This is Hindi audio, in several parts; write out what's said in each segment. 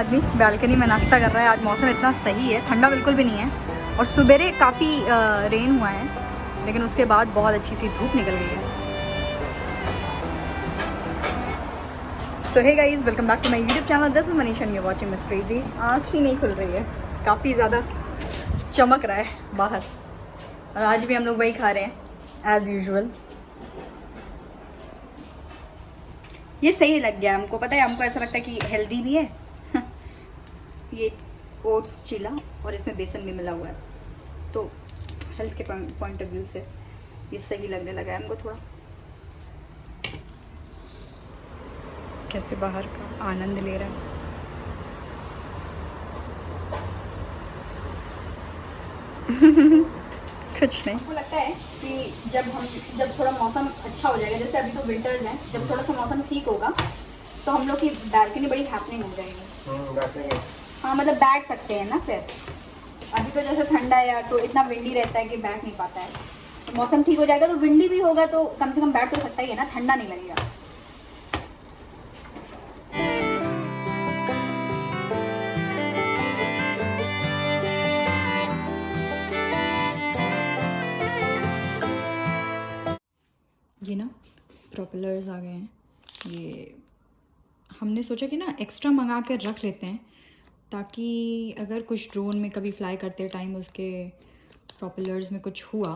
आदमी बालकनी में नाश्ता कर रहा है। आज मौसम इतना सही है, ठंडा बिल्कुल भी नहीं है और सुबेरे काफ़ी रेन हुआ है, लेकिन उसके बाद बहुत अच्छी सी धूप निकल गई है। So hey guys, welcome back to my YouTube channel. This is Manisha and you are watching Miss Crazy. आँख ही नहीं खुल रही है, काफ़ी ज़्यादा चमक रहा है बाहर और आज भी हम लोग वही खा रहे हैं एज़ यूजुअल। ये सही लग गया हमको, पता है हमको ऐसा लगता है कि हेल्दी भी है। ये ओट्स चीला और इसमें बेसन भी मिला हुआ है, तो हेल्थ के पॉइंट ऑफ व्यू से ये सही लगने लगा है हमको थोड़ा। कैसे बाहर का आनंद ले रहा है। कुछ नहीं, हमको लगता है कि जब थोड़ा मौसम अच्छा हो जाएगा, जैसे अभी तो विंटर्स हैं, जब थोड़ा सा मौसम ठीक होगा तो हम लोग की बालकनी बड़ी हैपनिंग हो जाएगी। हाँ मतलब बैठ सकते हैं ना फिर। अभी तो जैसे ठंडा है यार, तो इतना विंडी रहता है कि बैठ नहीं पाता है। तो मौसम ठीक हो जाएगा तो विंडी भी होगा तो कम से कम बैठ तो सकता ही है ना, ठंडा नहीं लगेगा। ये ना प्रोपेलर्स आ गए हैं, ये हमने सोचा कि ना एक्स्ट्रा मंगा कर रख लेते हैं ताकि अगर कुछ ड्रोन में कभी फ्लाई करते टाइम उसके प्रोपेलर्स में कुछ हुआ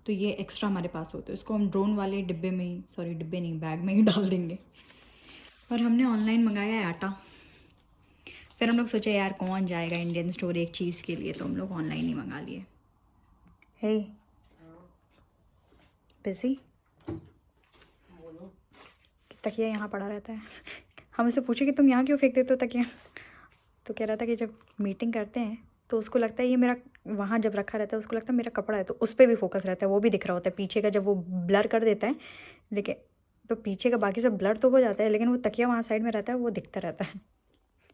तो ये एक्स्ट्रा हमारे पास होते हैं। उसको हम ड्रोन वाले डिब्बे में ही, सॉरी डिब्बे नहीं, बैग में ही डाल देंगे। और हमने ऑनलाइन मंगाया है आटा। फिर हम लोग सोचे यार कौन जाएगा इंडियन स्टोर एक चीज़ के लिए, तो हम लोग ऑनलाइन ही मंगा लिए। हे बिजी तकिया यहाँ पड़ा रहता है। हम उससे पूछे कि तुम यहाँ क्यों फेंक देते हो तकिया, तो कह रहा था कि जब मीटिंग करते हैं तो उसको लगता है ये मेरा, वहाँ जब रखा रहता है उसको लगता है मेरा कपड़ा है, तो उस पर भी फोकस रहता है, वो भी दिख रहा होता है पीछे का, जब वो ब्लर कर देता है लेकिन तो पीछे का बाकी सब ब्लर तो हो जाता है, लेकिन वो तकिया वहाँ साइड में रहता है, वो दिखता रहता है।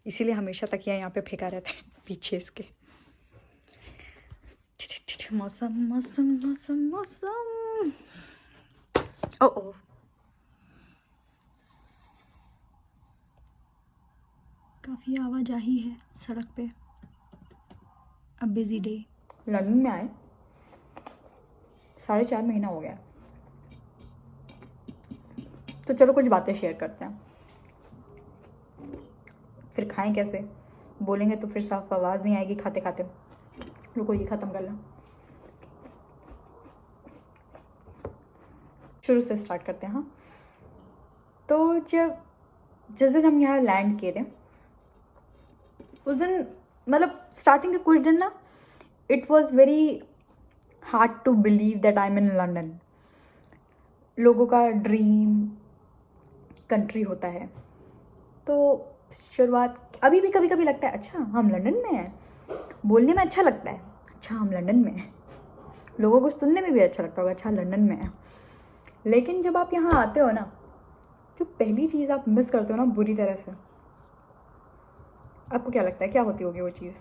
इसीलिए हमेशा तकिया यहाँ पे फेंका रहता है पीछे इसके। मौसम मौसम मौसम मौसम, ओ काफ़ी आवाजाही है सड़क पे। अब बिजी डे। लंदन में आए 4.5 महीना हो गया, तो चलो कुछ बातें शेयर करते हैं। फिर खाएं कैसे, बोलेंगे तो फिर साफ आवाज़ नहीं आएगी खाते खाते। रुको ये ख़त्म कर लें, शुरू से स्टार्ट करते हैं। हाँ, तो जिस दिन हम यहाँ लैंड किए थे उस दिन, मतलब स्टार्टिंग के कुछ दिन ना, it was very hard to believe that I am in London. लोगों का ड्रीम कंट्री होता है, तो शुरुआत अभी भी कभी कभी लगता है अच्छा हम लंदन में हैं, बोलने में अच्छा लगता है, अच्छा हम लंदन में हैं, लोगों को सुनने में भी अच्छा लगता होगा अच्छा लंदन में है। लेकिन जब आप यहाँ आते हो ना, जो पहली चीज़ आप मिस करते हो ना बुरी तरह से, आपको क्या लगता है क्या होती होगी वो चीज़?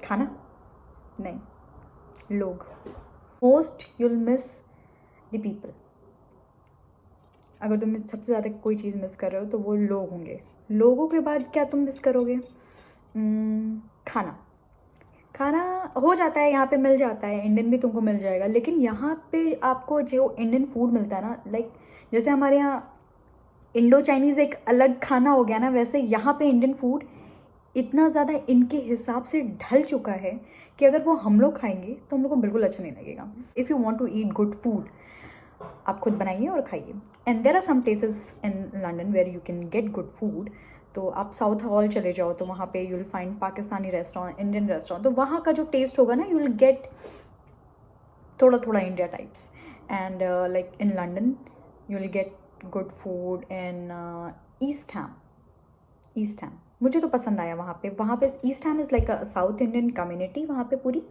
खाना नहीं, लोग। Most you'll miss the people. अगर तुम सबसे ज़्यादा कोई चीज़ मिस कर रहे हो तो वो लोग होंगे। लोगों के बाद क्या तुम मिस करोगे? खाना। खाना हो जाता है यहाँ पे, मिल जाता है, इंडियन भी तुमको मिल जाएगा, लेकिन यहाँ पे आपको जो इंडियन फूड मिलता है ना, लाइक जैसे हमारे यहाँ इंडो चाइनीज़ एक अलग खाना हो गया ना, वैसे यहाँ पे इंडियन फूड इतना ज़्यादा इनके हिसाब से ढल चुका है कि अगर वो हम लोग खाएंगे तो हम लोग को बिल्कुल अच्छा नहीं लगेगा। If you want to eat good food, आप खुद बनाइए और खाइए। And there are some places in London where you can get good food. तो आप साउथ हॉल चले जाओ तो वहाँ पे you will find Pakistani restaurant, Indian restaurant, तो वहाँ का जो टेस्ट होगा ना, यू विल गेट थोड़ा थोड़ा India types. And like in London you will get good food in East Ham. East Ham मुझे तो पसंद आया वहाँ पे East Ham is like a South Indian community वहाँ पे पूरी।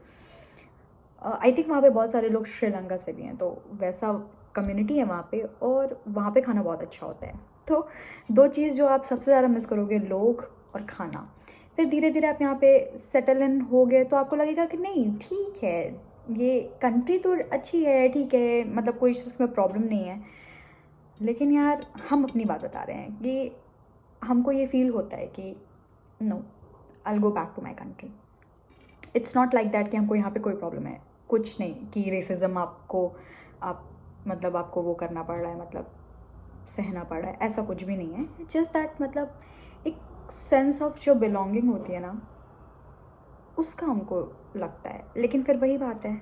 आई थिंक वहाँ पे बहुत सारे लोग श्रीलंका से भी हैं, तो वैसा कम्युनिटी है वहाँ पे, और वहाँ पे खाना बहुत अच्छा होता है। तो दो चीज़ जो आप सबसे ज़्यादा मिस करोगे, लोग और खाना। फिर धीरे धीरे आप यहाँ पे सेटल इन हो गए तो आपको लगेगा कि नहीं ठीक है, ये कंट्री तो अच्छी है, ठीक है, मतलब कोई इसमें प्रॉब्लम नहीं है। लेकिन यार हम अपनी बात बता रहे हैं कि हमको ये फील होता है कि no, I go back to my country. It's not like that कि हमको यहाँ पे कोई प्रॉब्लम है, कुछ नहीं कि रेसिज्म आपको वो करना पड़ रहा है, मतलब सहना पड़ रहा है, ऐसा कुछ भी नहीं है। जस्ट दैट मतलब एक सेंस ऑफ जो बिलोंगिंग होती है ना, उसका हमको लगता है। लेकिन फिर वही बात है,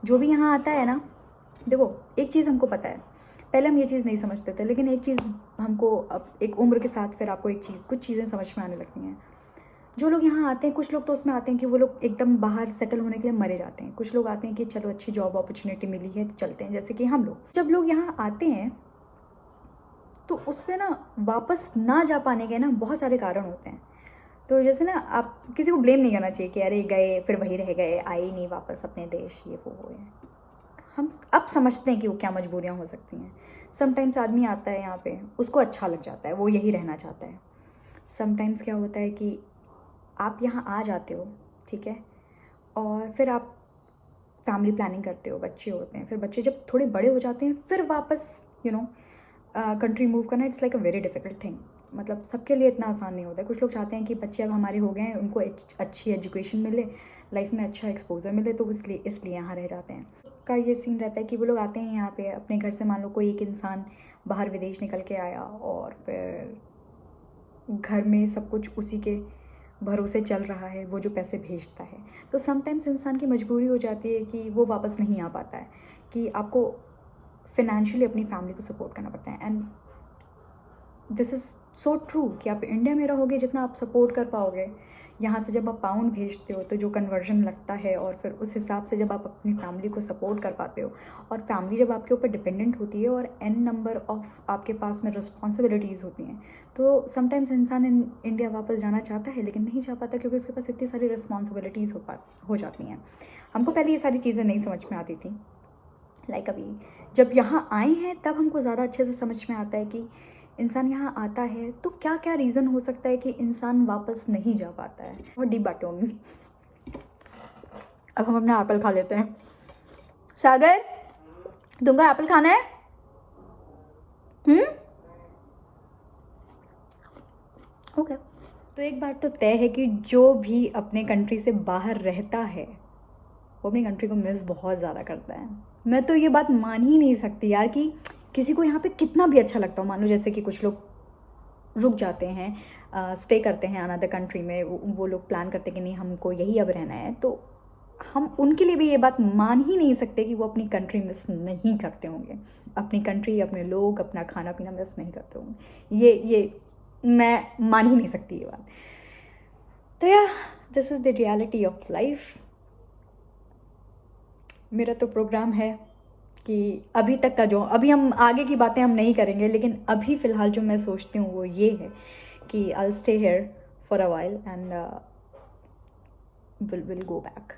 जो भी यहाँ आता है ना, देखो एक चीज़ हमको पता है, पहले हम ये चीज़ नहीं समझते थे, लेकिन एक चीज़ हमको अब एक उम्र के साथ फिर आपको कुछ चीज़ें समझ में आने लगती हैं। जो लोग यहाँ आते हैं, कुछ लोग तो उसमें आते हैं कि वो लोग एकदम बाहर सेटल होने के लिए मरे जाते हैं। कुछ लोग आते हैं कि चलो अच्छी जॉब अपॉर्चुनिटी मिली है तो चलते हैं, जैसे कि हम लोग। जब लोग यहाँ आते हैं तो उसमें ना वापस ना जा पाने के ना बहुत सारे कारण होते हैं। तो जैसे ना, आप किसी को ब्लेम नहीं करना चाहिए कि अरे गए फिर वहीं रह गए, आए ही नहीं वापस अपने देश, ये वो है। हम अब समझते हैं कि वो क्या मजबूरियाँ हो सकती हैं। समटाइम्स आदमी आता है यहाँ पे, उसको अच्छा लग जाता है, वो यही रहना चाहता है। समटाइम्स क्या होता है कि आप यहाँ आ जाते हो, ठीक है, और फिर आप फैमिली प्लानिंग करते हो, बच्चे होते हैं, फिर बच्चे जब थोड़े बड़े हो जाते हैं फिर वापस कंट्री मूव करना, it's like a very difficult thing. मतलब सबके लिए इतना आसान नहीं होता है। कुछ लोग चाहते हैं कि बच्चे अब हमारे हो गए हैं, उनको अच्छी एजुकेशन मिले, लाइफ में अच्छा एक्सपोजर मिले, तो इसलिए यहाँ रह जाते हैं। का ये सीन रहता है कि वो लोग आते हैं यहाँ पे अपने घर से, मान लो कोई एक इंसान बाहर विदेश निकल के आया और फिर घर में सब कुछ उसी के भरोसे चल रहा है, वो जो पैसे भेजता है। तो समटाइम्स इंसान की मजबूरी हो जाती है कि वो वापस नहीं आ पाता है, कि आपको फिनेंशियली अपनी फैमिली को सपोर्ट करना पड़ता है। And this is so true कि आप इंडिया में रहोगे, जितना आप सपोर्ट कर पाओगे, यहाँ से जब आप पाउंड भेजते हो तो जो कन्वर्जन लगता है, और फिर उस हिसाब से जब आप अपनी फैमिली को सपोर्ट कर पाते हो, और फैमिली जब आपके ऊपर डिपेंडेंट होती है और n नंबर ऑफ आपके पास में रिस्पॉन्सिबिलिटीज़ होती हैं, तो समटाइम्स इंसान इंडिया वापस जाना चाहता है लेकिन नहीं जा पाता, क्योंकि उसके पास इतनी सारी रिस्पॉन्सिबिलिटीज़ हो जाती हैं। हमको पहले ये सारी चीज़ें नहीं समझ में आती थी। लाइक अभी जब यहाँ आए हैं तब हमको ज़्यादा अच्छे से समझ में आता है कि इंसान यहाँ आता है तो क्या क्या रीज़न हो सकता है कि इंसान वापस नहीं जा पाता है। और डीप बातें होंगी। अब हम अपना एप्पल खा लेते हैं। सागर, तुमको एप्पल खाना है? ओके। तो एक बात तो तय है कि जो भी अपने कंट्री से बाहर रहता है वो अपनी कंट्री को मिस बहुत ज़्यादा करता है। मैं तो ये बात मान ही नहीं सकती यार कि किसी को यहाँ पे कितना भी अच्छा लगता हो। मान लो जैसे कि कुछ लोग रुक जाते हैं, स्टे करते हैं अनदर कंट्री में, वो लोग प्लान करते हैं कि नहीं हमको यही अब रहना है, तो हम उनके लिए भी ये बात मान ही नहीं सकते कि वो अपनी कंट्री मिस नहीं करते होंगे, अपनी कंट्री, अपने लोग, अपना खाना पीना मिस नहीं करते होंगे। ये मैं मान ही नहीं सकती ये बात। तो या this is the reality of life. मेरा तो प्रोग्राम है कि अभी तक का जो, अभी हम आगे की बातें हम नहीं करेंगे, लेकिन अभी फ़िलहाल जो मैं सोचती हूँ वो ये है कि I'll stay here for a while and we'll go back.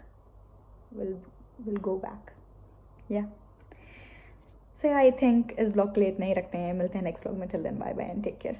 We'll go back. Yeah. So I think इस ब्लॉग के लिए इतना ही रखते हैं। मिलते हैं नेक्स्ट ब्लॉग में। Till then bye bye and take care.